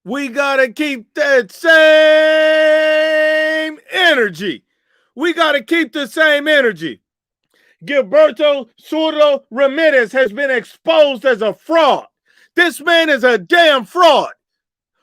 We got to keep that same energy. We got to keep the same energy. Gilberto Zurdo Ramirez has been exposed as a fraud. This man is a damn fraud.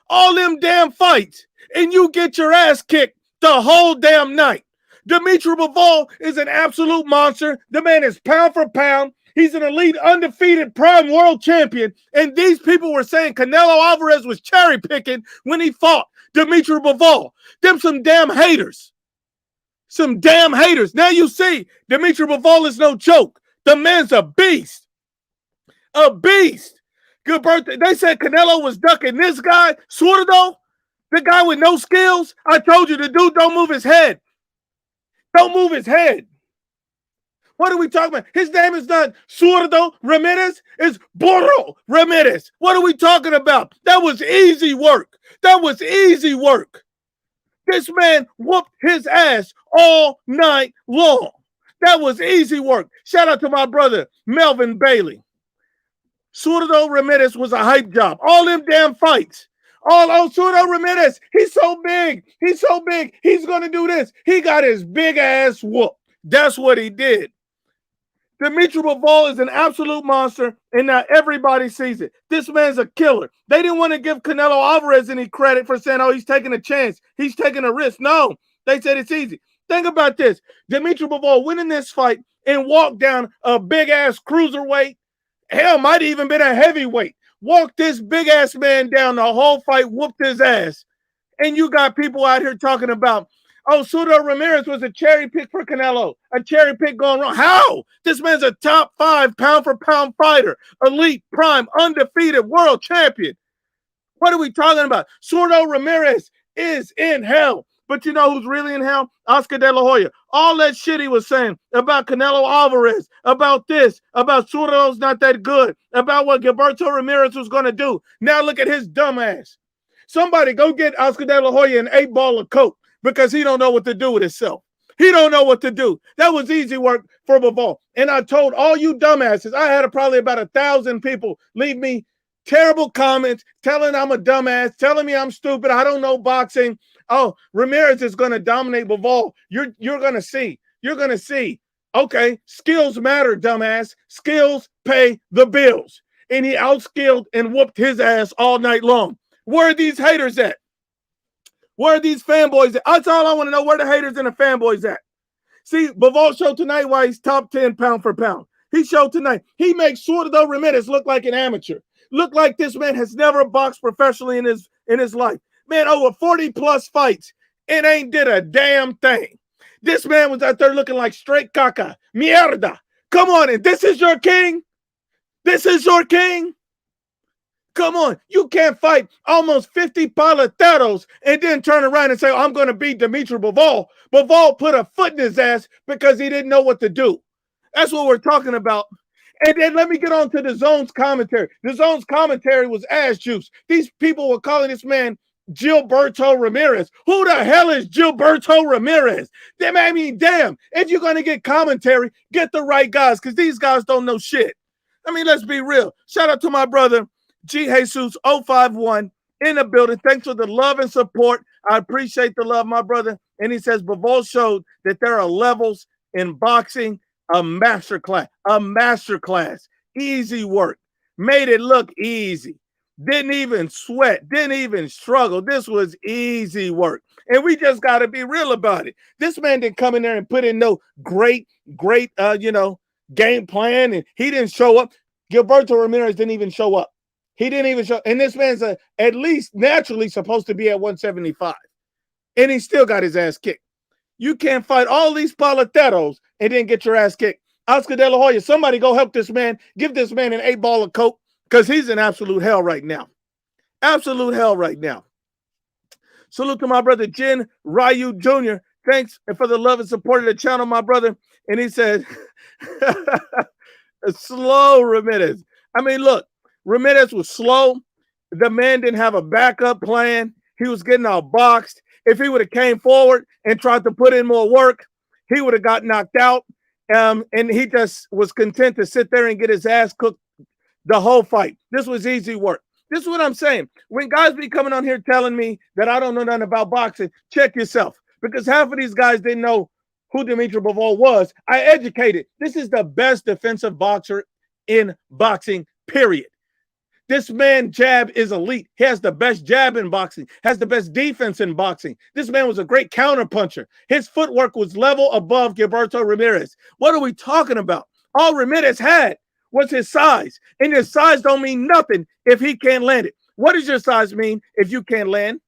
All them damn fights, and you get your ass kicked the whole damn night. Dimitri Bivol is an absolute monster. The man is pound for pound. He's an elite, undefeated, prime world champion. And these people were saying Canelo Alvarez was cherry picking when he fought Dimitri Bivol. Them some damn haters. Some damn haters. Now you see, Dimitri Bivol is no joke. The man's a beast. A beast. Gilberto, they said Canelo was ducking this guy, Zurdo, the guy with no skills. I told you the dude don't move his head. Don't move his head. What are we talking about? His name is not Zurdo Ramirez. It's Burro Ramirez. What are we talking about? That was easy work. That was easy work. This man whooped his ass all night long. That was easy work. Shout out to my brother, Melvin Bailey. Zurdo Ramirez was a hype job. All them damn fights. Zurdo Ramirez, he's so big. He's so big. He's going to do this. He got his big ass whooped. That's what he did. Dimitri Bivol is an absolute monster, and now everybody sees it. This man's a killer. They didn't want to give Canelo Alvarez any credit for saying, oh, he's taking a chance. He's taking a risk. No, they said it's easy. Think about this. Dimitri Bivol winning this fight and walked down a big-ass cruiserweight. Hell, might have even been a heavyweight. Walked this big-ass man down the whole fight, whooped his ass. And you got people out here talking about, oh, Zurdo Ramirez was a cherry pick for Canelo. A cherry pick going wrong. How? This man's a top 5 pound-for-pound fighter. Elite, prime, undefeated world champion. What are we talking about? Zurdo Ramirez is in hell. But you know who's really in hell? Oscar De La Hoya. All that shit he was saying about Canelo Alvarez, about this, about Zurdo's not that good, about what Gilberto Ramirez was going to do. Now look at his dumb ass. Somebody go get Oscar De La Hoya an 8-ball of coke because he don't know what to do with himself. He don't know what to do. That was easy work for Bivol. And I told all you dumbasses, I had probably about 1,000 people leave me terrible comments, telling I'm a dumbass, telling me I'm stupid, I don't know boxing. Oh, Ramirez is going to dominate Bivol. You're going to see. You're going to see. Okay, skills matter, dumbass. Skills pay the bills. And he outskilled and whooped his ass all night long. Where are these haters at? Where are these fanboys at? That's all I want to know. Where the haters and the fanboys at? See, Bivol showed tonight why he's top 10 pound for pound. He showed tonight. He makes Zurdo Ramirez look like an amateur. Look like this man has never boxed professionally in his life. Man, over 40-plus fights and ain't did a damn thing. This man was out there looking like straight caca. Mierda. Come on, and this is your king? This is your king? Come on. You can't fight almost 50 paleteros and then turn around and say, oh, I'm going to beat Dimitri Bivol. Bivol put a foot in his ass because he didn't know what to do. That's what we're talking about. And then let me get on to the Zone's commentary. The Zone's commentary was ass juice. These people were calling this man Gilberto Ramirez. Who the hell is Gilberto Ramirez? I mean, damn, if you're going to get commentary, get the right guys because these guys don't know shit. I mean, let's be real. Shout out to my brother, G. Jesus 051 in the building. Thanks for the love and support. I appreciate the love, my brother. And he says Bivol showed that there are levels in boxing. A masterclass. Easy work. Made it look easy. Didn't even sweat. Didn't even struggle. This was easy work. And we just got to be real about it. This man didn't come in there and put in no great, game plan. And he didn't show up. Gilberto Ramirez didn't even show up. He didn't even show. And this man's at least naturally supposed to be at 175. And he still got his ass kicked. You can't fight all these paleteros and then get your ass kicked. Oscar De La Hoya, somebody go help this man. Give this man an 8-ball of coke because he's in absolute hell right now. Absolute hell right now. Salute to my brother, Jin Ryu Jr. Thanks for the love and support of the channel, my brother. And he said, slow Ramirez. I mean, look, Ramirez was slow. The man didn't have a backup plan. He was getting outboxed. If he would have came forward and tried to put in more work, he would have got knocked out. And he just was content to sit there and get his ass cooked the whole fight. This was easy work. This is what I'm saying. When guys be coming on here telling me that I don't know nothing about boxing, check yourself. Because half of these guys didn't know who Dimitri Bivol was. I educated. This is the best defensive boxer in boxing, period. This man jab is elite. He has the best jab in boxing, has the best defense in boxing. This man was a great counterpuncher. His footwork was level above Gilberto Ramirez. What are we talking about? All Ramirez had was his size. And his size don't mean nothing if he can't land it. What does your size mean if you can't land?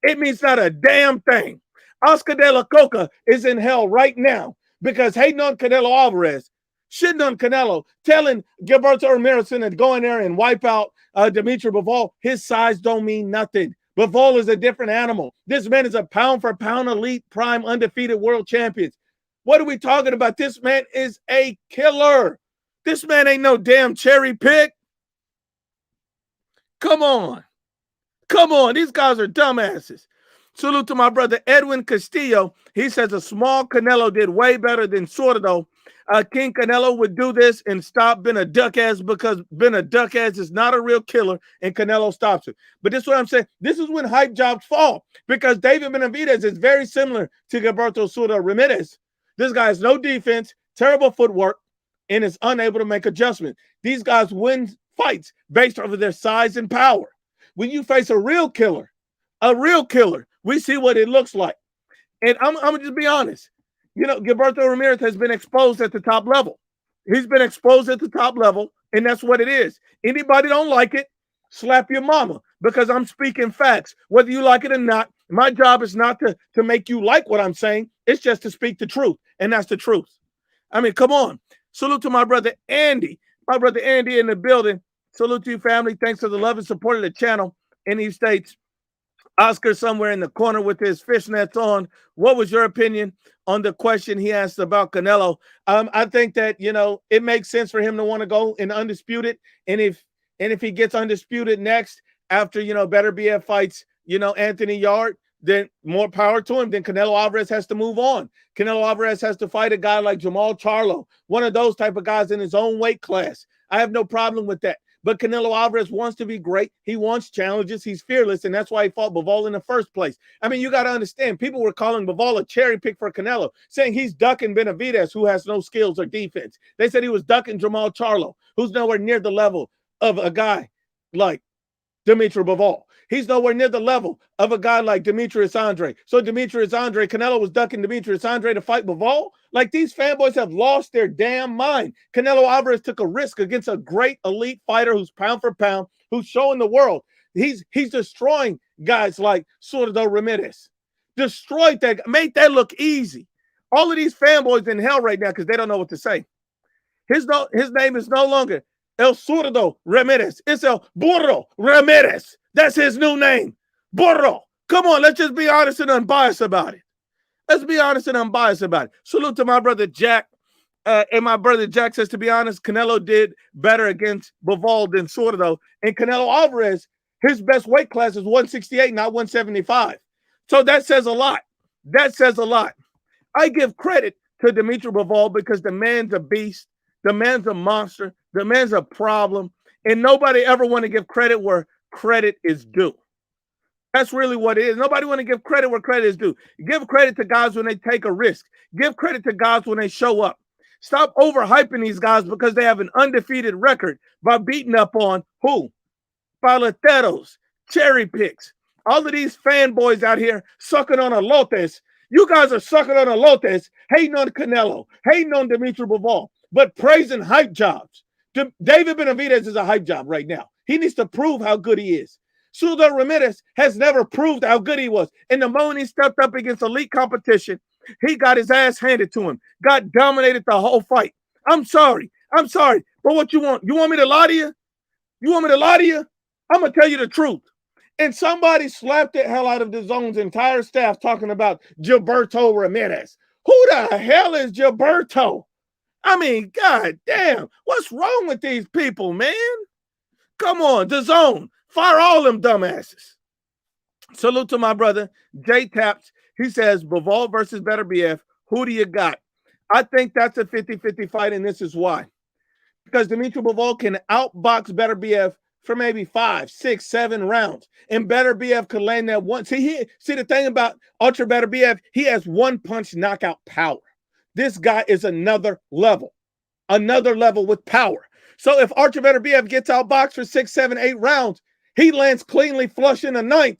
It means not a damn thing. Oscar De La Coca is in hell right now because hating on Canelo Alvarez, shitting on Canelo, telling Gilberto Ramirez to go in there and wipe out Dimitri Bivol. His size don't mean nothing. Bivol is a different animal. This man is a pound-for-pound elite, prime, undefeated world champion. What are we talking about? This man is a killer. This man ain't no damn cherry pick. Come on. Come on. These guys are dumbasses. Salute to my brother Edwin Castillo. He says a small Canelo did way better than Zurdo. King Canelo would do this and stop being a duck ass because being a duck ass is not a real killer and Canelo stops it. But this is what I'm saying. This is when hype jobs fall because David Benavidez is very similar to Gilberto Zurdo Ramirez. This guy has no defense, terrible footwork, and is unable to make adjustments. These guys win fights based off of their size and power. When you face a real killer, we see what it looks like. And I'm going to just be honest. You know, Gilberto Ramirez has been exposed at the top level. He's been exposed at the top level, and that's what it is. Anybody don't like it, slap your mama, because I'm speaking facts. Whether you like it or not, my job is not to make you like what I'm saying. It's just to speak the truth, and that's the truth. I mean, come on. Salute to my brother Andy. My brother Andy in the building. Salute to you, family. Thanks for the love and support of the channel. And he states, Oscar somewhere in the corner with his fishnets on. What was your opinion on the question he asked about Canelo? I think that, you know, it makes sense for him to want to go in undisputed. And if he gets undisputed next after, you know, Beterbiev fights, you know, Anthony Yard, then more power to him. Then Canelo Alvarez has to move on. Canelo Alvarez has to fight a guy like Jamal Charlo, one of those type of guys in his own weight class. I have no problem with that. But Canelo Alvarez wants to be great. He wants challenges. He's fearless, and that's why he fought Bivol in the first place. I mean, you got to understand, people were calling Bivol a cherry pick for Canelo, saying he's ducking Benavidez, who has no skills or defense. They said he was ducking Jamal Charlo, who's nowhere near the level of a guy like Dimitri Bivol. He's nowhere near the level of a guy like Demetrius Andre. So Demetrius Andre, Canelo was ducking Demetrius Andre to fight Bivol? Like, these fanboys have lost their damn mind. Canelo Alvarez took a risk against a great elite fighter who's pound for pound, who's showing the world. He's destroying guys like Zurdo Ramirez. Destroyed that, made that look easy. All of these fanboys in hell right now because they don't know what to say. His name is no longer El Zurdo Ramirez. It's El Burro Ramirez. That's his new name. Burro. Come on, let's just be honest and unbiased about it. Let's be honest and unbiased about it. Salute to my brother Jack. And my brother Jack says, to be honest, Canelo did better against Bivol than Zurdo. And Canelo Alvarez, his best weight class is 168, not 175. So that says a lot. That says a lot. I give credit to Dimitri Bivol because the man's a beast. The man's a monster. The man's a problem. And nobody ever want to give credit where credit is due. That's really what it is. Nobody want to give credit where credit is due. Give credit to guys when they take a risk. Give credit to guys when they show up. Stop overhyping these guys because they have an undefeated record by beating up on who? Paleteros, cherry picks. All of these fanboys out here sucking on elotes. You guys are sucking on elotes, hating on Canelo, hating on Dimitri Bivol, but praising hype jobs. David Benavidez is a hype job right now. He needs to prove how good he is. Zurdo Ramirez has never proved how good he was. And the moment he stepped up against elite competition, he got his ass handed to him. Got dominated the whole fight. I'm sorry. But what you want? You want me to lie to you? You want me to lie to you? I'm going to tell you the truth. And somebody slapped the hell out of DAZN's entire staff talking about Gilberto Ramirez. Who the hell is Gilberto? I mean, god damn. What's wrong with these people, man? Come on, DAZN. Fire all them dumbasses. Salute to my brother, Jay Taps. He says, Bivol versus Beterbiev. Who do you got? I think that's a 50-50 fight, and this is why. Because Dimitri Bivol can outbox Beterbiev for maybe 5, 6, 7 rounds. And Beterbiev could land that one. See the thing about Ultra Beterbiev, he has one punch knockout power. This guy is another level with power. So if Ultra Beterbiev gets outboxed for 6, 7, 8 rounds, he lands cleanly flush in the 9th,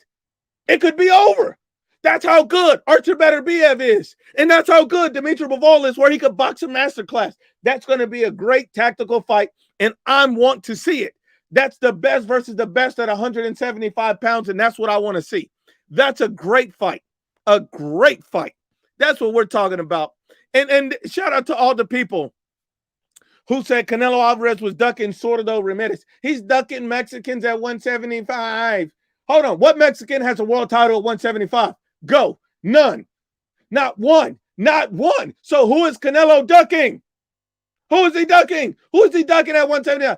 it could be over. That's how good Ultra Beterbiev is. And that's how good Dimitri Bivol is, where he could box a masterclass. That's going to be a great tactical fight, and I want to see it. That's the best versus the best at 175 pounds, and that's what I want to see. That's a great fight. A great fight. That's what we're talking about. And shout out to all the people who said Canelo Alvarez was ducking Zurdo Ramirez. He's ducking Mexicans at 175. Hold on. What Mexican has a world title at 175? Go. None. Not one. Not one. So who is Canelo ducking? Who is he ducking? Who is he ducking at 175?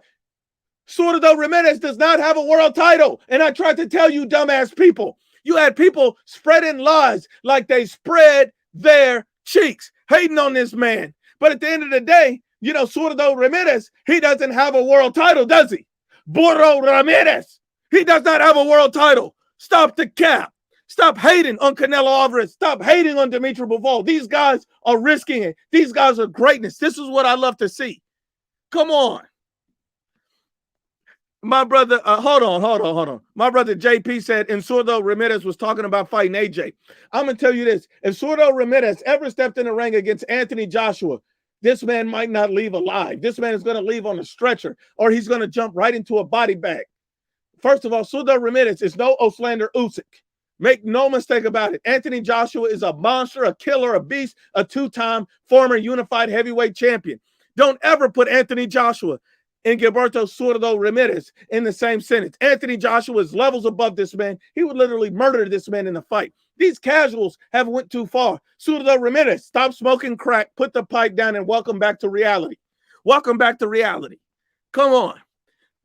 Zurdo Ramirez does not have a world title. And I tried to tell you, dumbass people. You had people spreading lies like they spread their cheeks, hating on this man. But at the end of the day, you know, Zurdo Ramirez, he doesn't have a world title, does he? Burro Ramirez, he does not have a world title. Stop the cap. Stop hating on Canelo Alvarez. Stop hating on Dimitri Bivol. These guys are risking it. These guys are greatness. This is what I love to see. Come on. My brother, hold on. My brother JP said, and Zurdo Ramirez was talking about fighting AJ. I'm going to tell you this. If Zurdo Ramirez ever stepped in the ring against Anthony Joshua, this man might not leave alive. This man is going to leave on a stretcher, or he's going to jump right into a body bag. First of all, Zurdo Ramirez is no Oslander Usyk. Make no mistake about it. Anthony Joshua is a monster, a killer, a beast, a two-time former unified heavyweight champion. Don't ever put Anthony Joshua and Gilberto Zurdo Ramirez in the same sentence. Anthony Joshua is levels above this man. He would literally murder this man in the fight. These casuals have went too far. Zurdo Ramirez, stop smoking crack, put the pipe down, and welcome back to reality. Welcome back to reality. Come on.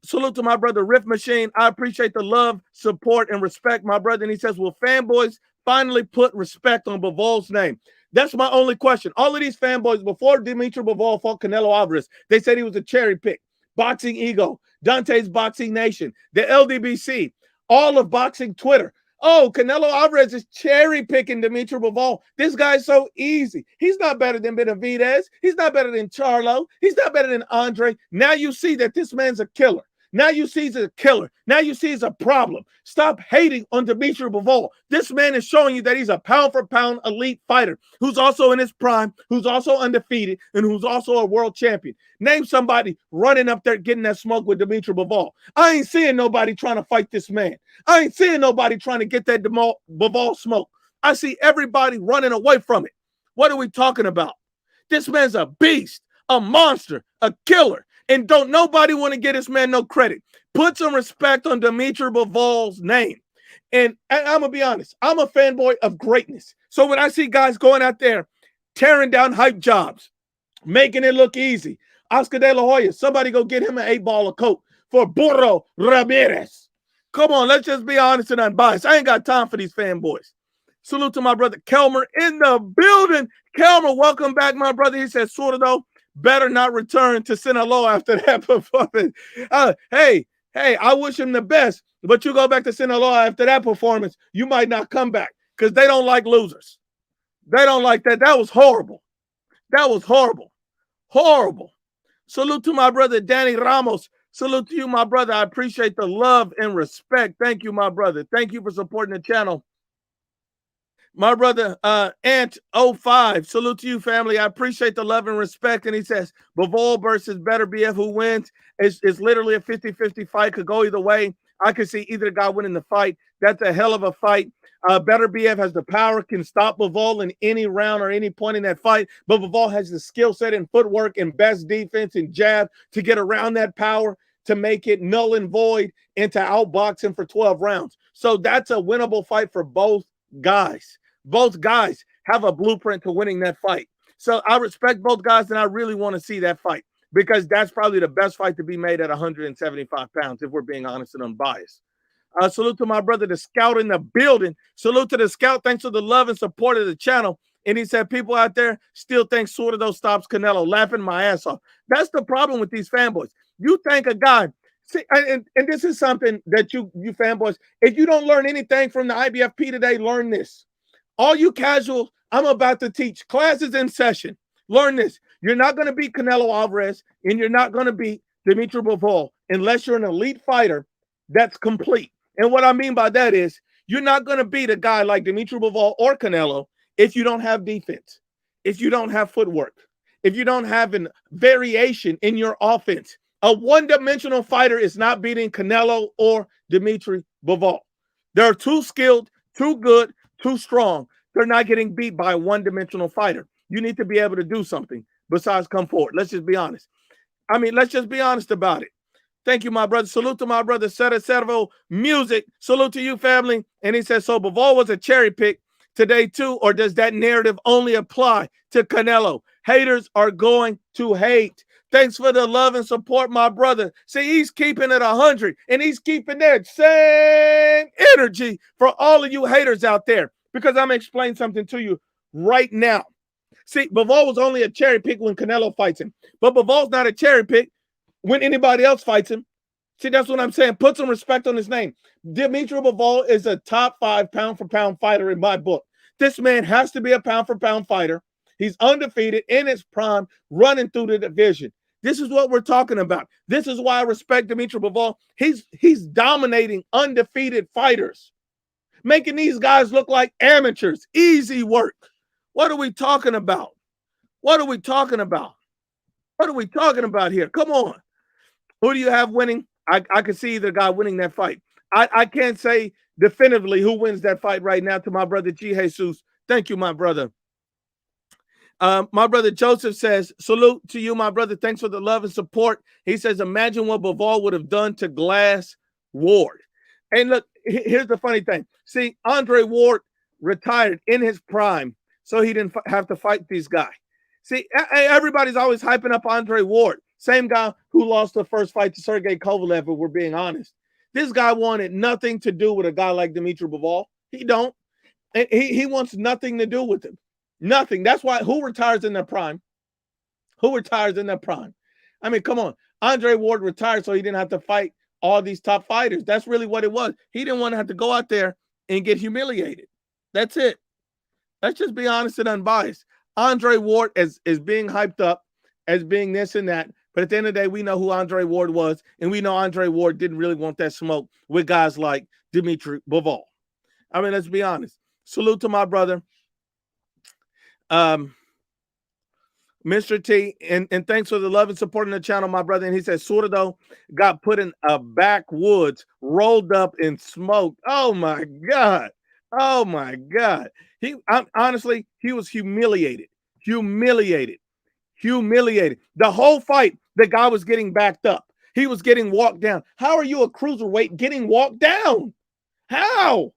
Salute to my brother Riff Machine. I appreciate the love, support, and respect, my brother. And he says, will fanboys finally put respect on Bivol's name? That's my only question. All of these fanboys, before Dimitri Bivol fought Canelo Alvarez, they said he was a cherry pick. Boxing Ego, Dante's Boxing Nation, the LDBC, all of Boxing Twitter. Oh, Canelo Alvarez is cherry picking Dimitri Bivol. This guy's so easy. He's not better than Beterbiev. He's not better than Charlo. He's not better than Andre. Now you see that this man's a killer. Now you see he's a killer. Now you see he's a problem. Stop hating on Dimitri Bivol. This man is showing you that he's a pound-for-pound elite fighter who's also in his prime, who's also undefeated, and who's also a world champion. Name somebody running up there getting that smoke with Dimitri Bivol. I ain't seeing nobody trying to fight this man. I ain't seeing nobody trying to get that Bivol smoke. I see everybody running away from it. What are we talking about? This man's a beast, a monster, a killer. And don't nobody want to get this man no credit. Put some respect on Dimitri Bivol's name. And I'm going to be honest, I'm a fanboy of greatness. So when I see guys going out there, tearing down hype jobs, making it look easy, Oscar De La Hoya, somebody go get him an 8-ball of coke for Burro Ramirez. Come on, let's just be honest and unbiased. I ain't got time for these fanboys. Salute to my brother Kelmer in the building. Kelmer, welcome back, my brother. He says, Zurdo better not return to Sinaloa after that performance. Hey, I wish him the best, but you go back to Sinaloa after that performance, you might not come back because they don't like losers. They don't like that. That was horrible. That was horrible. Horrible. Salute to my brother, Danny Ramos. Salute to you, my brother. I appreciate the love and respect. Thank you, my brother. Thank you for supporting the channel. My brother, Ant05, salute to you, family. I appreciate the love and respect. And he says, Bivol versus Beterbiev, who wins? It's literally a 50-50 fight. Could go either way. I could see either guy winning the fight. That's a hell of a fight. Beterbiev has the power, can stop Bivol in any round or any point in that fight. But Bivol has the skill set and footwork and best defense and jab to get around that power, to make it null and void, and to outbox him for 12 rounds. So that's a winnable fight for both guys. Both guys have a blueprint to winning that fight. So I respect both guys, and I really want to see that fight because that's probably the best fight to be made at 175 pounds, if we're being honest and unbiased. Salute to my brother, the Scout in the building. Salute to the Scout. Thanks for the love and support of the channel. And he said, people out there still think Zurdo stops Canelo. Laughing my ass off. That's the problem with these fanboys. You think a guy See, and this is something that you fanboys, if you don't learn anything from the IBFP today, learn this. All you casuals, I'm about to teach classes in session. Learn this. You're not going to beat Canelo Alvarez, and you're not going to beat Dimitri Bivol unless you're an elite fighter that's complete. And what I mean by that is you're not going to beat a guy like Dimitri Bivol or Canelo if you don't have defense, if you don't have footwork, if you don't have a variation in your offense. A one-dimensional fighter is not beating Canelo or Dimitri Bivol. They're too skilled, too good, too strong. They're not getting beat by a one-dimensional fighter. You need to be able to do something besides come forward. Let's just be honest. I mean, let's just be honest about it. Thank you, my brother. Salute to my brother, Seta Servo Music. Salute to you, family. And he says, so Bivol was a cherry pick today too, or does that narrative only apply to Canelo? Haters are going to hate. Thanks for the love and support, my brother. See, he's keeping it 100, and he's keeping that same energy for all of you haters out there, because I'm going to explain something to you right now. See, Bivol was only a cherry pick when Canelo fights him, but Bivol's not a cherry pick when anybody else fights him. See, that's what I'm saying. Put some respect on his name. Dimitri Bivol is a top 5 pound-for-pound fighter in my book. This man has to be a pound-for-pound fighter. He's undefeated in his prime, running through the division. This is what we're talking about. This is why I respect Dimitri Bivol. He's dominating undefeated fighters, making these guys look like amateurs. Easy work. What are we talking about? What are we talking about? What are we talking about here? Come on. Who do you have winning? I can see the guy winning that fight. I can't say definitively who wins that fight right now to my brother G. Jesus. Thank you, my brother. My brother Joseph says, salute to you, my brother. Thanks for the love and support. He says, imagine what Bivol would have done to Glass Ward. And look, here's the funny thing. See, Andre Ward retired in his prime, so he didn't have to fight these guys. See, everybody's always hyping up Andre Ward. Same guy who lost the first fight to Sergey Kovalev, if we're being honest. This guy wanted nothing to do with a guy like Dimitri Bivol. He don't. He wants nothing to do with him. Nothing. That's why who retires in their prime? Who retires in their prime? I mean, come on. Andre Ward retired so he didn't have to fight all these top fighters. That's really what it was. He didn't want to have to go out there and get humiliated. That's it. Let's just be honest and unbiased. Andre Ward is being hyped up as being this and that. But at the end of the day, we know who Andre Ward was. And we know Andre Ward didn't really want that smoke with guys like Dimitri Bivol. I mean, let's be honest. Salute to my brother. Mr. T, and thanks for the love and support on the channel, my brother. And he says Zurdo got put in a backwoods, rolled up and smoked. Oh my God. Oh my God. Honestly, he was humiliated. The whole fight, the guy was getting backed up. He was getting walked down. How are you a cruiserweight getting walked down? How?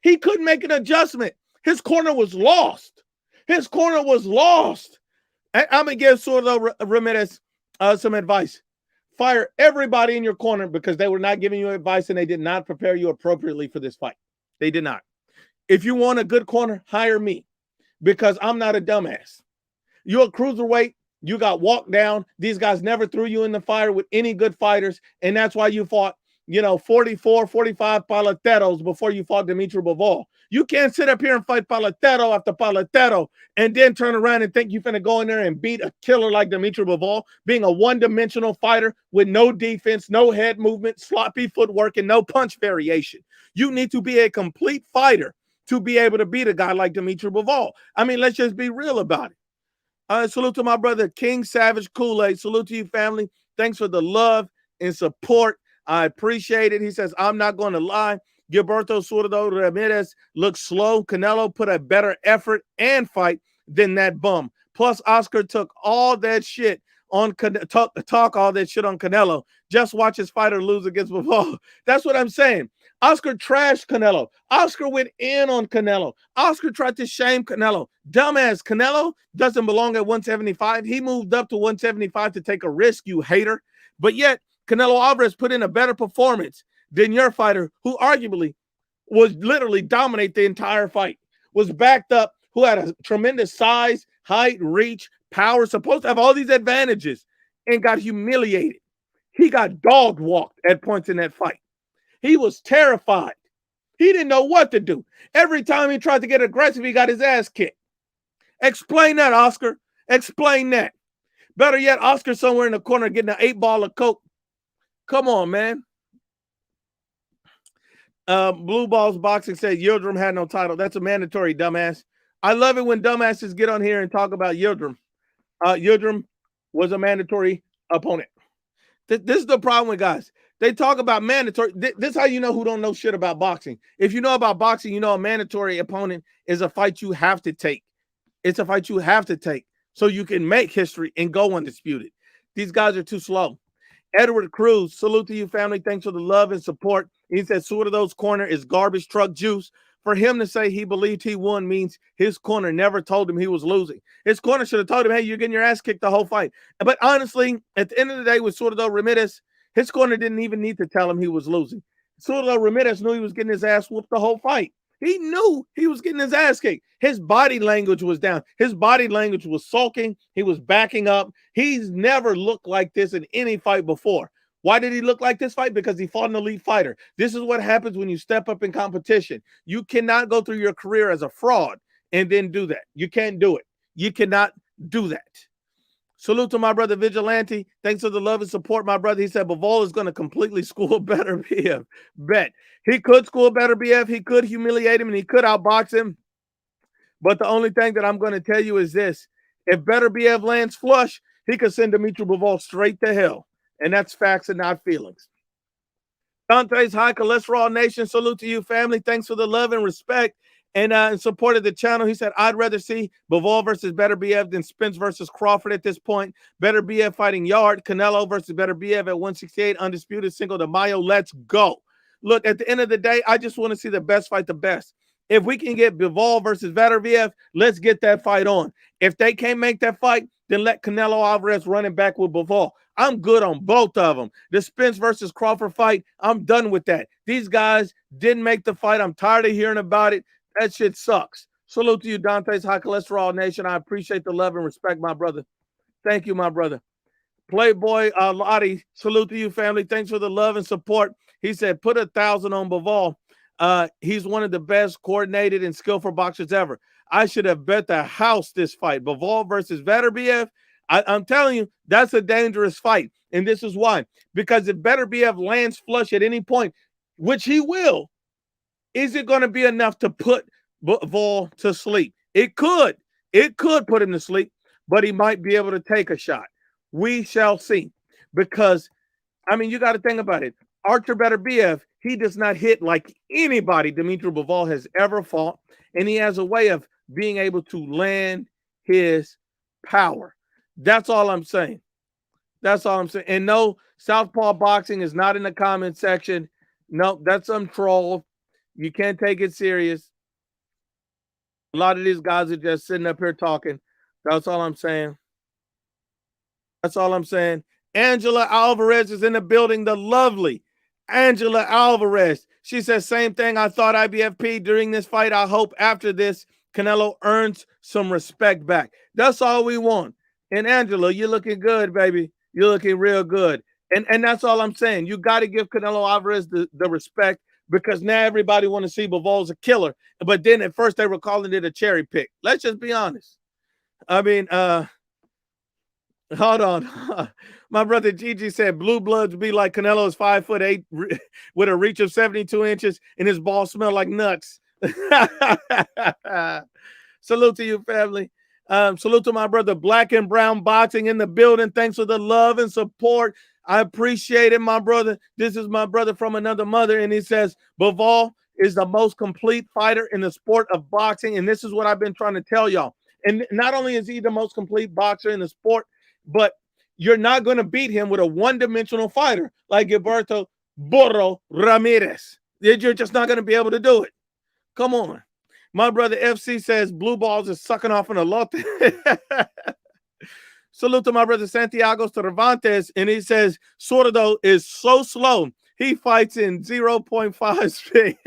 He couldn't make an adjustment. His corner was lost. I'm going to give Zurdo Ramirez some advice. Fire everybody in your corner because they were not giving you advice and they did not prepare you appropriately for this fight. They did not. If you want a good corner, hire me because I'm not a dumbass. You're a cruiserweight. You got walked down. These guys never threw you in the fire with any good fighters, and that's why you fought, 44, 45 paleteros before you fought Dimitri Bivol. You can't sit up here and fight paletero after paletero and then turn around and think you're going to go in there and beat a killer like Dimitri Bivol, being a one-dimensional fighter with no defense, no head movement, sloppy footwork, and no punch variation. You need to be a complete fighter to be able to beat a guy like Dimitri Bivol. I mean, let's just be real about it. Salute to my brother, King Savage Kool-Aid. Salute to you, family. Thanks for the love and support. I appreciate it. He says, I'm not going to lie. Gilberto Zurdo Ramirez looks slow. Canelo put a better effort and fight than that bum. Plus, Oscar took all that shit on talk all that shit on Canelo. Just watch his fighter lose against Bivol. That's what I'm saying. Oscar trashed Canelo. Oscar went in on Canelo. Oscar tried to shame Canelo. Dumbass. Canelo doesn't belong at 175. He moved up to 175 to take a risk, you hater. But yet, Canelo Alvarez put in a better performance than your fighter, who arguably was literally dominate the entire fight, was backed up, who had a tremendous size, height, reach, power, supposed to have all these advantages, and got humiliated. He got dog walked at points in that fight. He was terrified. He didn't know what to do. Every time he tried to get aggressive, he got his ass kicked. Explain that, Oscar. Explain that. Better yet, Oscar somewhere in the corner getting an 8-ball of Coke. Come on, man. Blue Balls Boxing said Yildirim had no title. That's a mandatory, dumbass. I love it when dumbasses get on here and talk about Yildirim. Yildirim was a mandatory opponent. This is the problem with guys. They talk about mandatory. This is how you know who don't know shit about boxing. If you know about boxing, you know a mandatory opponent is a fight you have to take. It's a fight you have to take so you can make history and go undisputed. These guys are too slow. Edward Cruz, salute to you, family. Thanks for the love and support. He said Zurdo's corner is garbage truck juice. For him to say he believed he won means his corner never told him he was losing. His corner should have told him, hey, you're getting your ass kicked the whole fight. But honestly, at the end of the day with Zurdo Ramirez, his corner didn't even need to tell him he was losing. Zurdo Ramirez knew he was getting his ass whooped the whole fight. He knew he was getting his ass kicked. His body language was down. His body language was sulking. He was backing up. He's never looked like this in any fight before. Why did he look like this fight? Because he fought an elite fighter. This is what happens when you step up in competition. You cannot go through your career as a fraud and then do that. You can't do it. You cannot do that. Salute to my brother Vigilante. Thanks for the love and support, my brother. He said Bivol is going to completely school Beterbiev. Bet. He could school Beterbiev. He could humiliate him, and he could outbox him. But the only thing that I'm going to tell you is this. If Beterbiev lands flush, he could send Dimitri Bivol straight to hell. And that's facts and not feelings. Dante's High Cholesterol Nation, salute to you, family. Thanks for the love and respect and support of the channel. He said, I'd rather see Bivol versus Beterbiev than Spence versus Crawford at this point. Beterbiev fighting Yard. Canelo versus Beterbiev at 168, undisputed Cinco de Mayo. Let's go. Look, at the end of the day, I just want to see the best fight the best. If we can get Bivol versus Beterbiev, let's get that fight on. If they can't make that fight, then let Canelo Alvarez run it back with Bivol. I'm good on both of them. The Spence versus Crawford fight, I'm done with that. These guys didn't make the fight. I'm tired of hearing about it. That shit sucks. Salute to you, Dante's High Cholesterol Nation. I appreciate the love and respect, my brother. Thank you, my brother. Playboy Lottie, salute to you, family. Thanks for the love and support. He said, put 1,000 on Bivol. He's one of the best coordinated and skillful boxers ever. I should have bet the house this fight. Bivol versus Beterbiev. I'm telling you, that's a dangerous fight. And this is why. Because if Beterbiev lands flush at any point, which he will, is it going to be enough to put Bivol to sleep? It could. It could put him to sleep, but he might be able to take a shot. We shall see. Because, I mean, you got to think about it. Artur Beterbiev, he does not hit like anybody Dimitri Bivol has ever fought. And he has a way of being able to land his power. That's all I'm saying. That's all I'm saying. And no, Southpaw Boxing is not in the comment section. No, that's some troll. You can't take it serious. A lot of these guys are just sitting up here talking. That's all I'm saying. That's all I'm saying. Angela Alvarez is in the building. The lovely Angela Alvarez. She says, same thing. I thought IBFP during this fight. I hope after this, Canelo earns some respect back. That's all we want. And Angela, you're looking good, baby. You're looking real good. And that's all I'm saying. You got to give Canelo Alvarez the respect because now everybody want to see Bivol's a killer. But then at first they were calling it a cherry pick. Let's just be honest. I mean, hold on. My brother Gigi said blue bloods be like Canelo's 5'8" with a reach of 72 inches and his balls smell like nuts. Salute to you, family. Salute to my brother Black and Brown Boxing in the building. Thanks for the love and support. I appreciate it, my brother. This is my brother from another mother, and he says Bivol is the most complete fighter in the sport of boxing, and this is what I've been trying to tell y'all. And not only is he the most complete boxer in the sport, but you're not going to beat him with a one-dimensional fighter like Gilberto Burro Ramirez. You're just not going to be able to do it. Come on. My brother FC says blue balls is sucking off an elote. Salute to my brother Santiago Cervantes, and he says Zurdo is so slow. He fights in 0.5 speed.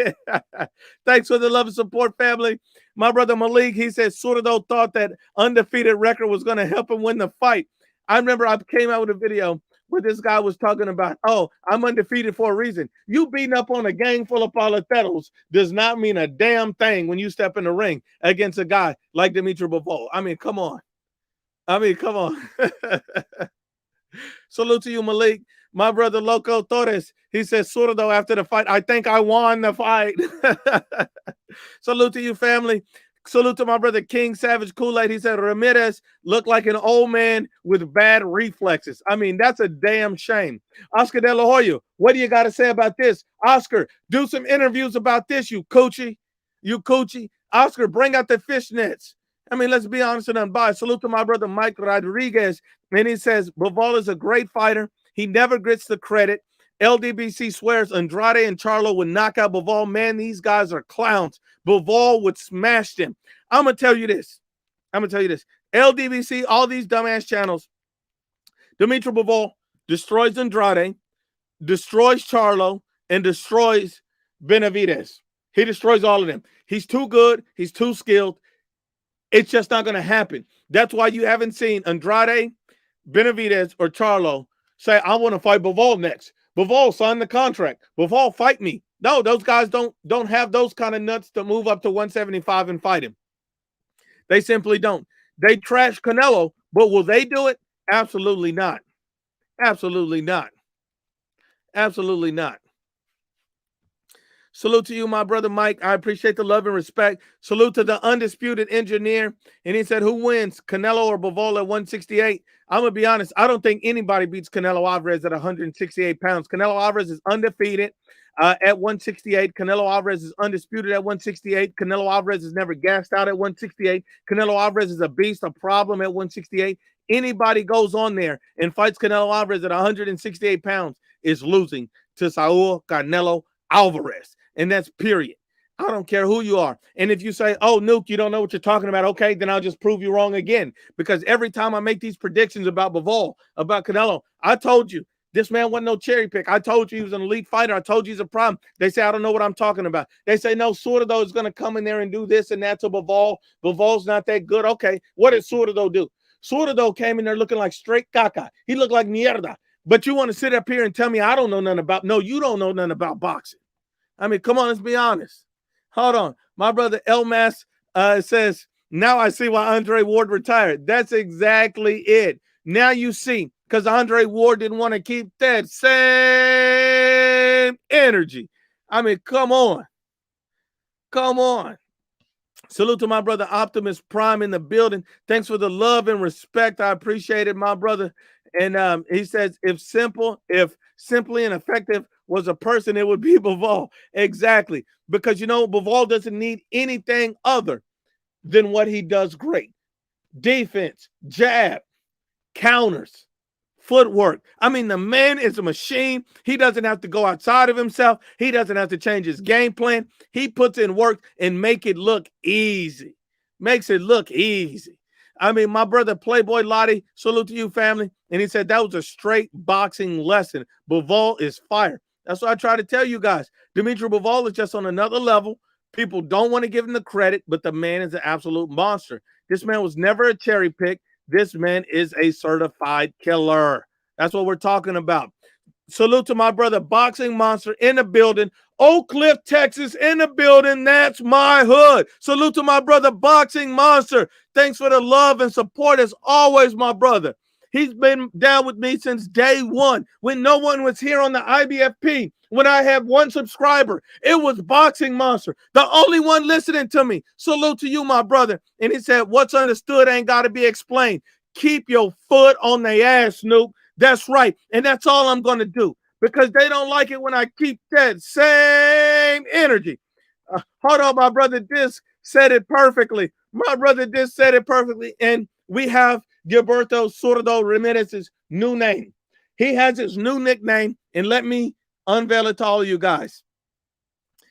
Thanks for the love and support, family. My brother Malik, he says Zurdo thought that undefeated record was going to help him win the fight. I remember I came out with a video where this guy was talking about, oh, I'm undefeated for a reason. You beating up on a gang full of paleteros does not mean a damn thing when you step in the ring against a guy like Dimitri Bivol. I mean, come on. Come on. Salute to you, Malik. My brother Loco Torres, he says, Zurdo after the fight, I think I won the fight. Salute to you, family. Salute to my brother King Savage Kool-Aid. He said, Ramirez looked like an old man with bad reflexes. I mean, that's a damn shame. Oscar De La Hoya, what do you got to say about this? Oscar, do some interviews about this, you coochie. You coochie. Oscar, bring out the fishnets. I mean, let's be honest and unbiased. Salute to my brother Mike Rodriguez. And he says, Bivol is a great fighter. He never gets the credit. LDBC swears Andrade and Charlo would knock out Bivol. Man, these guys are clowns. Bivol would smash them. I'm going to tell you this. LDBC, all these dumbass channels, Dimitri Bivol destroys Andrade, destroys Charlo, and destroys Benavidez. He destroys all of them. He's too good. He's too skilled. It's just not going to happen. That's why you haven't seen Andrade, Benavidez, or Charlo say, I want to fight Bivol next. Bivol signed the contract. Bivol, fight me. No, those guys don't have those kind of nuts to move up to 175 and fight him. They simply don't. They trash Canelo, but will they do it? Absolutely not. Absolutely not. Absolutely not. Salute to you, my brother Mike. I appreciate the love and respect. Salute to the undisputed engineer. And he said, who wins, Canelo or Bivol at 168? I'm going to be honest. I don't think anybody beats Canelo Alvarez at 168 pounds. Canelo Alvarez is undefeated at 168. Canelo Alvarez is undisputed at 168. Canelo Alvarez is never gassed out at 168. Canelo Alvarez is a beast, a problem at 168. Anybody goes on there and fights Canelo Alvarez at 168 pounds is losing to Saul Canelo Alvarez. And that's period. I don't care who you are. And if you say, oh, Nuke, you don't know what you're talking about, okay, then I'll just prove you wrong again. Because every time I make these predictions about Bivol, about Canelo, I told you, this man wasn't no cherry pick. I told you he was an elite fighter. I told you he's a problem. They say, I don't know what I'm talking about. They say, no, Zurdo is going to come in there and do this and that to Bivol. Bivol's not that good. Okay, what did Zurdo do? Zurdo came in there looking like straight caca. He looked like mierda. But you want to sit up here and tell me I don't know nothing about, no, you don't know nothing about boxing. I mean, come on, let's be honest. Hold on. My brother Elmas says, now I see why Andre Ward retired. That's exactly it. Now you see, because Andre Ward didn't want to keep that same energy. I mean, come on. Come on. Salute to my brother Optimus Prime in the building. Thanks for the love and respect. I appreciate it, my brother. And he says, if simply and effective was a person, it would be Bivol. Exactly. Because, you know, Bivol doesn't need anything other than what he does great. Defense, jab, counters, footwork. I mean, the man is a machine. He doesn't have to go outside of himself. He doesn't have to change his game plan. He puts in work and make it look easy. Makes it look easy. I mean, my brother Playboy Lottie, salute to you, family. And he said that was a straight boxing lesson. Bivol is fire. That's what I try to tell you guys. Dimitri Bivol is just on another level. People don't want to give him the credit, but the man is an absolute monster. This man was never a cherry pick. This man is a certified killer. That's what we're talking about. Salute to my brother Boxing Monster in the building. Oak Cliff, Texas in the building. That's my hood. Salute to my brother Boxing Monster. Thanks for the love and support as always, my brother. He's been down with me since day one when no one was here on the IBFP. When I had one subscriber, it was Boxing Monster, the only one listening to me. Salute to you, my brother. And he said, what's understood ain't got to be explained. Keep your foot on the ass, Snoop. That's right. And that's all I'm going to do because they don't like it when I keep that same energy. Hold on, my brother Disc said it perfectly. My brother Disc said it perfectly. And we have Gilberto Zurdo Ramirez's new name. He has his new nickname, and let me unveil it to all of you guys.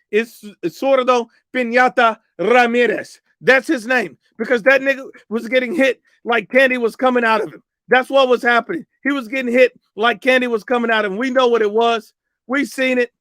It's Zurdo Piñata Ramirez. That's his name because that nigga was getting hit like candy was coming out of him. That's what was happening. He was getting hit like candy was coming out of him. We know what it was. We seen it.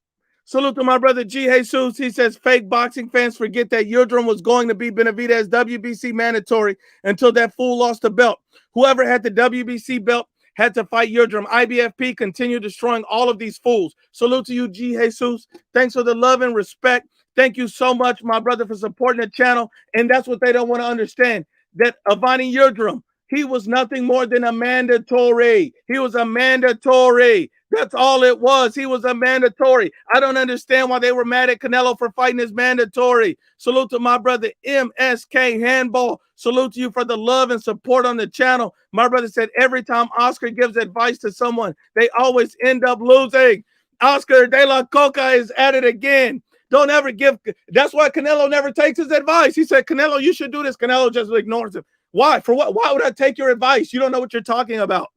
Salute to my brother G. Jesus. He says fake boxing fans forget that Yildirim was going to be Benavidez WBC mandatory until that fool lost the belt. Whoever had the WBC belt had to fight Yildirim. IBFP continue destroying all of these fools. Salute to you, G. Jesus. Thanks for the love and respect. Thank you so much, my brother, for supporting the channel. And that's what they don't want to understand, that Avani Yildirim, he was nothing more than a mandatory. He was a mandatory. That's all it was. He was a mandatory. I don't understand why they were mad at Canelo for fighting his mandatory. Salute to my brother MSK Handball. Salute to you for the love and support on the channel. My brother said every time Oscar gives advice to someone, they always end up losing. Oscar De La Coca is at it again. Don't ever give. That's why Canelo never takes his advice. He said, Canelo, you should do this. Canelo just ignores him. Why? For what? Why would I take your advice? You don't know what you're talking about.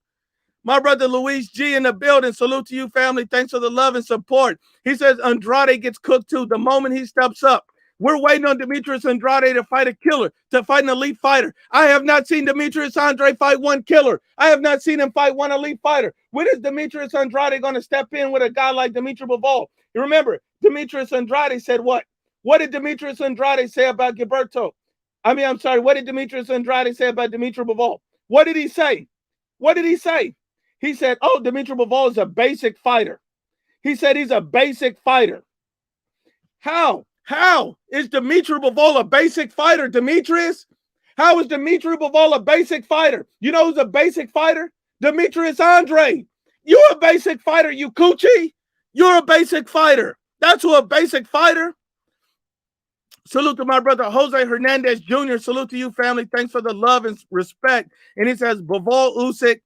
My brother Luis G in the building. Salute to you, family. Thanks for the love and support. He says Andrade gets cooked too the moment he steps up. We're waiting on Demetrius Andrade to fight a killer, to fight an elite fighter. I have not seen Demetrius Andrade fight one killer. I have not seen him fight one elite fighter. When is Demetrius Andrade going to step in with a guy like Dimitri Bivol? You remember, Demetrius Andrade said what? What did Demetrius Andrade say about Gilberto? What did Demetrius Andrade say about Dimitri Bivol? What did he say? What did he say? He said, oh, Dimitri Bivol is a basic fighter. He said he's a basic fighter. How? How is Dimitri Bivol a basic fighter, Demetrius? How is Dimitri Bivol a basic fighter? You know who's a basic fighter? Demetrius Andrade. You're a basic fighter, you coochie. You're a basic fighter. That's who a basic fighter. Salute to my brother Jose Hernandez Jr. Salute to you, family. Thanks for the love and respect. And he says Bivol, Usyk,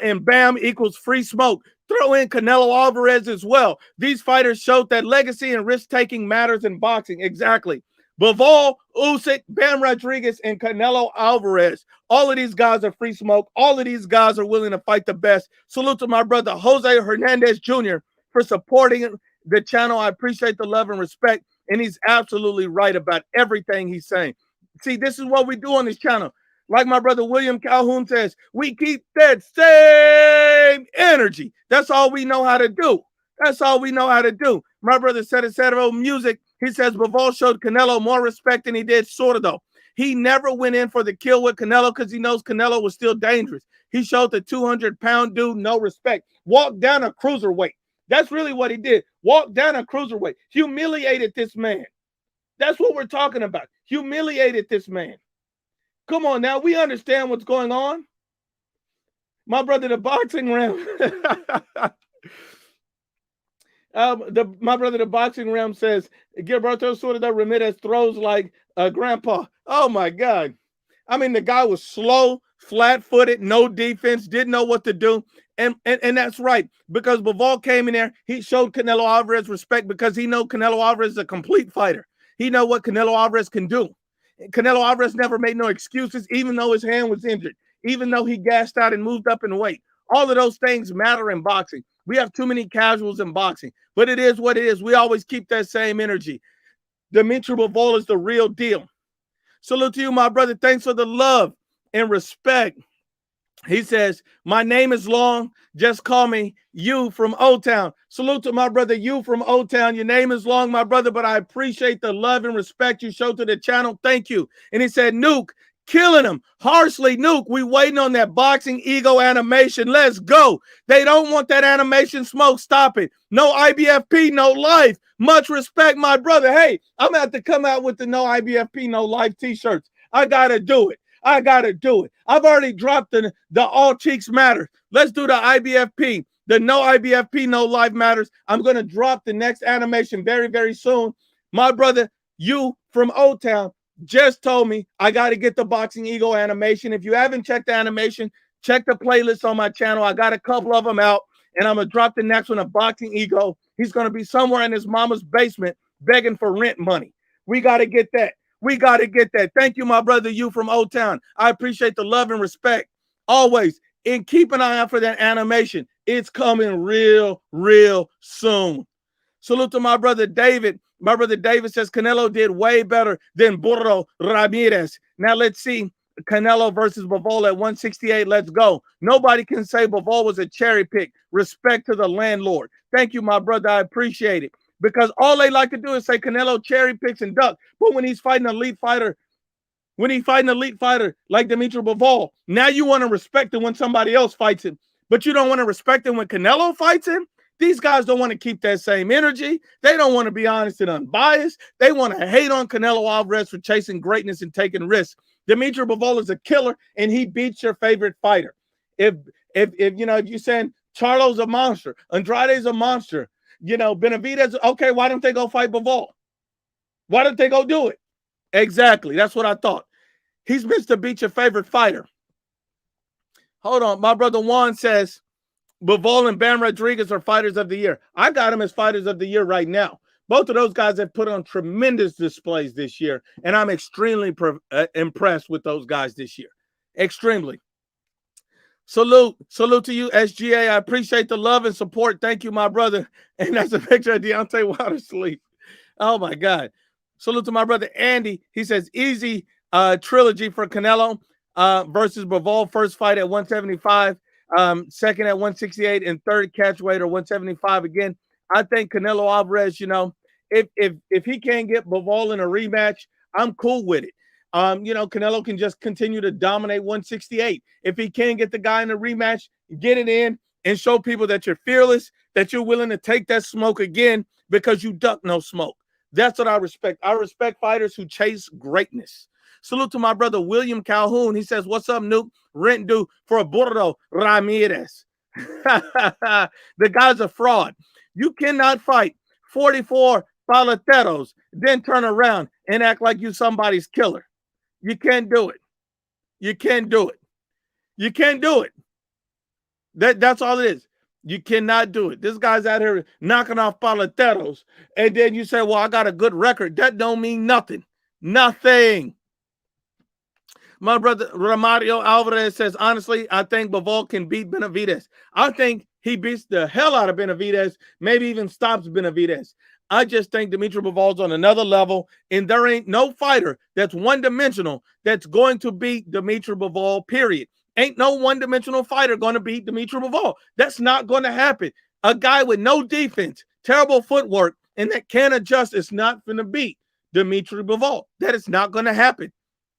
and Bam equals free smoke. Throw in Canelo Alvarez as well. These fighters showed that legacy and risk-taking matters in boxing. Exactly. Bivol, Usyk, Bam Rodriguez, and Canelo Alvarez. All of these guys are free smoke. All of these guys are willing to fight the best. Salute to my brother Jose Hernandez Jr. for supporting the channel. I appreciate the love and respect. And he's absolutely right about everything he's saying. See, this is what we do on this channel. Like my brother William Calhoun says, we keep that same energy. That's all we know how to do. That's all we know how to do. My brother Cetero Music, he says Bivol showed Canelo more respect than he did Zurdo. He never went in for the kill with Canelo because he knows Canelo was still dangerous. He showed the 200-pound dude no respect. Walked down a cruiserweight. That's really what he did. Walked down a cruiserweight. Humiliated this man. That's what we're talking about. Humiliated this man. Come on now. We understand what's going on. My brother, the boxing realm. My brother, the boxing realm says, Gilberto Zurdo Ramirez throws like a grandpa. Oh, my God. I mean, the guy was slow, flat-footed, no defense, didn't know what to do. And that's right, because Bivol came in there, he showed Canelo Alvarez respect because he know Canelo Alvarez is a complete fighter. He know what Canelo Alvarez can do. Canelo Alvarez never made no excuses, even though his hand was injured, even though he gassed out and moved up in weight. All of those things matter in boxing. We have too many casuals in boxing, but it is what it is. We always keep that same energy. Dimitri Bivol is the real deal. Salute to you, my brother. Thanks for the love and respect. He says, my name is long. Just call me you from O-Town. Salute to my brother, you from O-Town. Your name is long, my brother, but I appreciate the love and respect you show to the channel. Thank you. And he said, Nuke, killing him. Harshly, Nuke. We waiting on that boxing ego animation. Let's go. They don't want that animation smoke. Stop it. No IBFP, no life. Much respect, my brother. Hey, I'm going to have to come out with the no IBFP, no life t-shirts. I got to do it. I got to do it. I've already dropped the all cheeks matter. Let's do the IBFP. The no IBFP, no life matters. I'm going to drop the next animation very, very soon. My brother, you from O-Town, just told me I got to get the boxing ego animation. If you haven't checked the animation, check the playlist on my channel. I got a couple of them out, and I'm going to drop the next one, a boxing ego. He's going to be somewhere in his mama's basement begging for rent money. We got to get that. We got to get that. Thank you, my brother, you from O-Town. I appreciate the love and respect always. And keep an eye out for that animation. It's coming real, real soon. Salute to my brother David. My brother David says Canelo did way better than Burro Ramirez. Now let's see Canelo versus Bivol at 168. Let's go. Nobody can say Bivol was a cherry pick. Respect to the landlord. Thank you, my brother. I appreciate it. Because all they like to do is say Canelo cherry picks and duck. But when he's fighting an elite fighter, like Dimitri Bivol, now you want to respect him when somebody else fights him. but you don't want to respect him when Canelo fights him. These guys don't want to keep that same energy. They don't want to be honest and unbiased. They want to hate on Canelo Alvarez for chasing greatness and taking risks. Dimitri Bivol is a killer, and he beats your favorite fighter. If you're saying Charlo's a monster, Andrade's a monster, Benavidez, okay, why don't they go fight Bivol? Why don't they go do it? Exactly. That's what I thought. He's missed to beat your favorite fighter. Hold on. My brother Juan says Bivol and Bam Rodriguez are fighters of the year. I got them as fighters of the year right now. Both of those guys have put on tremendous displays this year, and I'm extremely impressed with those guys this year. Extremely. Salute to you, SGA. I appreciate the love and support. Thank you, my brother. And that's a picture of Deontay Wilder sleep. Oh, my God. Salute to my brother Andy. He says, easy trilogy for Canelo versus Bivol. First fight at 175, second at 168, and third catchweight or 175 again. I think Canelo Alvarez, if he can't get Bivol in a rematch, I'm cool with it. Canelo can just continue to dominate 168. If he can't get the guy in a rematch, get it in and show people that you're fearless, that you're willing to take that smoke again because you duck no smoke. That's what I respect. I respect fighters who chase greatness. Salute to my brother William Calhoun. He says, what's up, Nuke? Rent due for a Zurdo Ramirez. The guy's a fraud. You cannot fight 44 paleteros, then turn around and act like you somebody's killer. You can't do it. You can't do it. You can't do it. That's all it is. You cannot do it. This guy's out here knocking off paleteros, and then you say, well, I got a good record. That don't mean nothing. Nothing. My brother Romario Alvarez says, honestly, I think Bivol can beat Benavidez. I think he beats the hell out of Benavidez, maybe even stops Benavidez. I just think Dimitri Bivol's on another level, and there ain't no fighter that's one-dimensional that's going to beat Dimitri Bivol, period. Ain't no one-dimensional fighter going to beat Dimitri Bivol. That's not going to happen. A guy with no defense, terrible footwork, and that can't adjust is not going to beat Dimitri Bivol. That is not going to happen.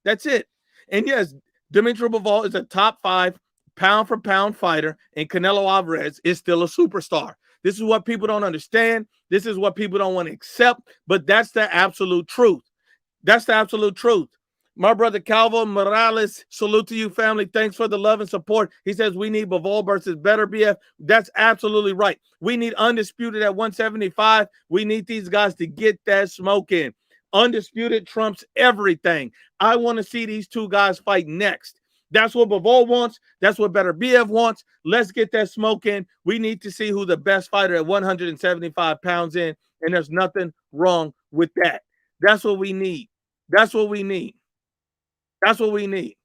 That's it. And yes, Dimitri Bivol is a top 5 pound-for-pound fighter, and Canelo Alvarez is still a superstar. This is what people don't understand. This is what people don't want to accept, but that's the absolute truth. That's the absolute truth. My brother Calvo Morales, salute to you, family. Thanks for the love and support. He says we need Bivol versus Beterbiev. That's absolutely right. We need undisputed at 175. We need these guys to get that smoke in. Undisputed trumps everything. I want to see these two guys fight next. That's what Bivol wants. That's what Beterbiev wants. Let's get that smoke in. We need to see who the best fighter at 175 pounds in, and there's nothing wrong with that. That's what we need. That's what we need. That's what we need.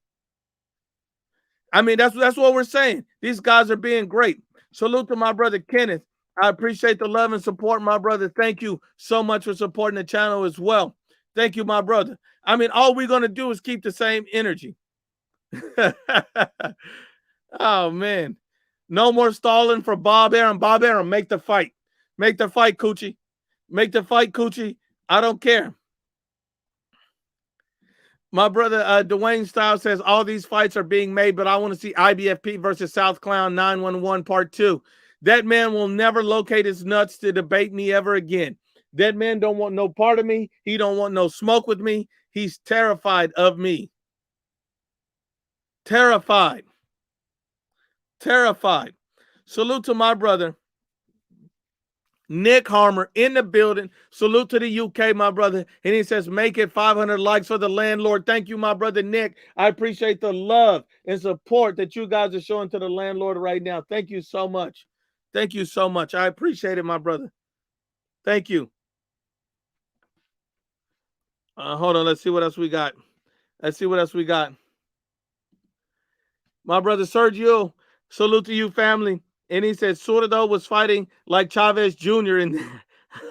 I mean, that's what we're saying. These guys are being great. Salute to my brother Kenneth. I appreciate the love and support, my brother. Thank you so much for supporting the channel as well. Thank you, my brother. I mean, all we're going to do is keep the same energy. Oh, man. No more stalling for Bob Arum. Bob Arum, make the fight. Make the fight, Coochie. Make the fight, Coochie. I don't care. My brother Dwayne Styles says all these fights are being made, but I want to see IBFP versus South Clown 911 Part 2. That man will never locate his nuts to debate me ever again. That man don't want no part of me. He don't want no smoke with me. He's terrified of me. Terrified. Terrified. Salute to my brother Nick Harmer in the building. Salute to the UK, my brother. And he says, make it 500 likes for the landlord. Thank you, my brother Nick. I appreciate the love and support that you guys are showing to the landlord right now. Thank you so much. Thank you so much. I appreciate it, my brother. Thank you. Hold on. Let's see what else we got. Let's see what else we got. My brother Sergio, salute to you, family. And he said Zurdo was fighting like Chavez Jr. in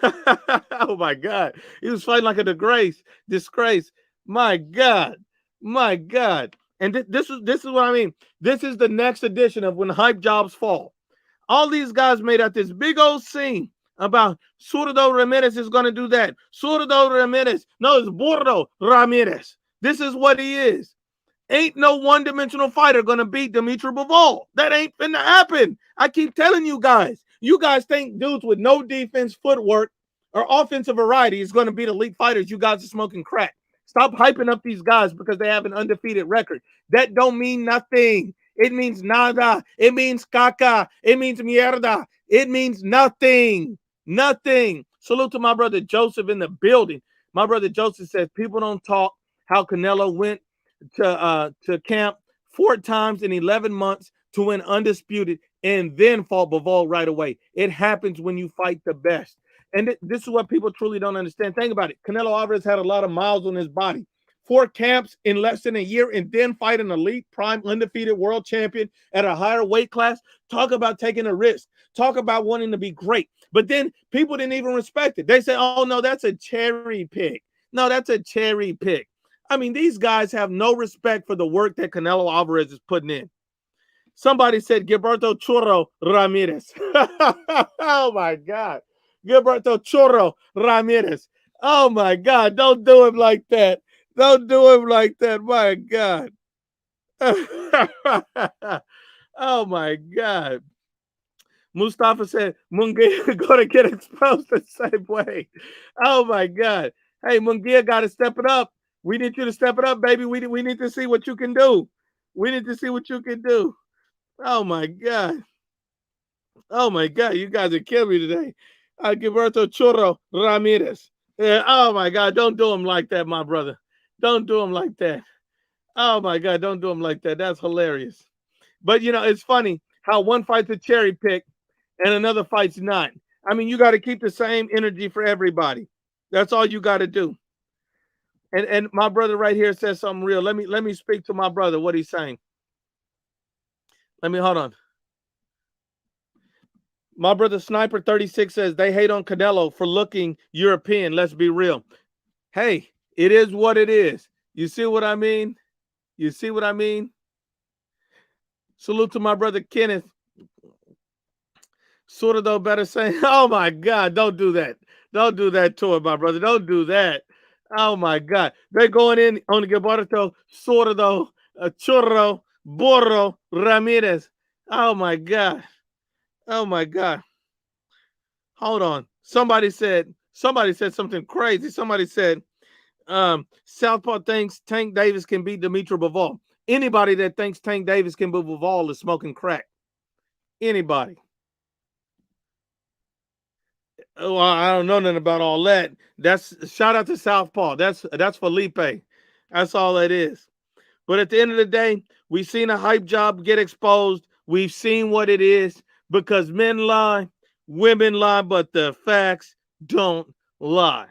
oh my God. He was fighting like a disgrace. My God. My God. And this is what I mean. This is the next edition of when hype jobs fall. All these guys made out this big old scene about Zurdo Ramirez is going to do that. Zurdo Ramirez. No, it's Zurdo Ramirez. This is what he is. Ain't no one-dimensional fighter gonna beat Dimitri Bivol. That ain't finna happen. I keep telling you guys. You guys think dudes with no defense, footwork, or offensive variety is gonna beat elite fighters. You guys are smoking crack. Stop hyping up these guys because they have an undefeated record. That don't mean nothing. It means nada. It means caca. It means mierda. It means nothing. Nothing. Salute to my brother Joseph in the building. My brother Joseph says people don't talk how Canelo went to camp 4 times in 11 months to win undisputed and then fought Bivol right away. It happens when you fight the best. And this is what people truly don't understand. Think about it. Canelo Alvarez had a lot of miles on his body. 4 camps in less than a year and then fight an elite prime undefeated world champion at a higher weight class. Talk about taking a risk. Talk about wanting to be great. But then people didn't even respect it. They say, oh, no, that's a cherry pick. No, that's a cherry pick. I mean, these guys have no respect for the work that Canelo Alvarez is putting in. Somebody said Gilberto Churro Ramirez. Oh, my God. Gilberto Churro Ramirez. Oh, my God. Don't do him like that. Don't do him like that. My God. Oh, my God. Mustafa said, Munguia going to get exposed the same way. Oh, my God. Hey, Munguia got to step it up. We need you to step it up, baby. We need to see what you can do. We need to see what you can do. Oh, my God. Oh, my God. You guys are killing me today. Gilberto Churro Ramirez. Yeah, oh, my God. Don't do him like that, my brother. Don't do him like that. Oh, my God. Don't do him like that. That's hilarious. But, you know, it's funny how one fight's a cherry pick and another fight's not. I mean, you got to keep the same energy for everybody. That's all you got to do. And my brother right here says something real. Let me speak to my brother, what he's saying. Hold on. My brother Sniper 36 says they hate on Canelo for looking European. Let's be real. Hey, it is what it is. You see what I mean? You see what I mean? Salute to my brother Kenneth. Zurdo better say, oh my God, don't do that. Don't do that to him, my brother. Don't do that. Oh my God. They're going in on Gilberto, Zurdo, Churro, Burro, Ramirez. Oh my God. Oh my God. Hold on. Somebody said something crazy. Somebody said, Southpaw thinks Tank Davis can beat Dimitri Bivol. Anybody that thinks Tank Davis can beat Bivol is smoking crack. Anybody. Oh, I don't know nothing about all that. That's shout out to Southpaw. That's Felipe. That's all that is. But at the end of the day, we've seen a hype job get exposed. We've seen what it is because men lie, women lie, but the facts don't lie.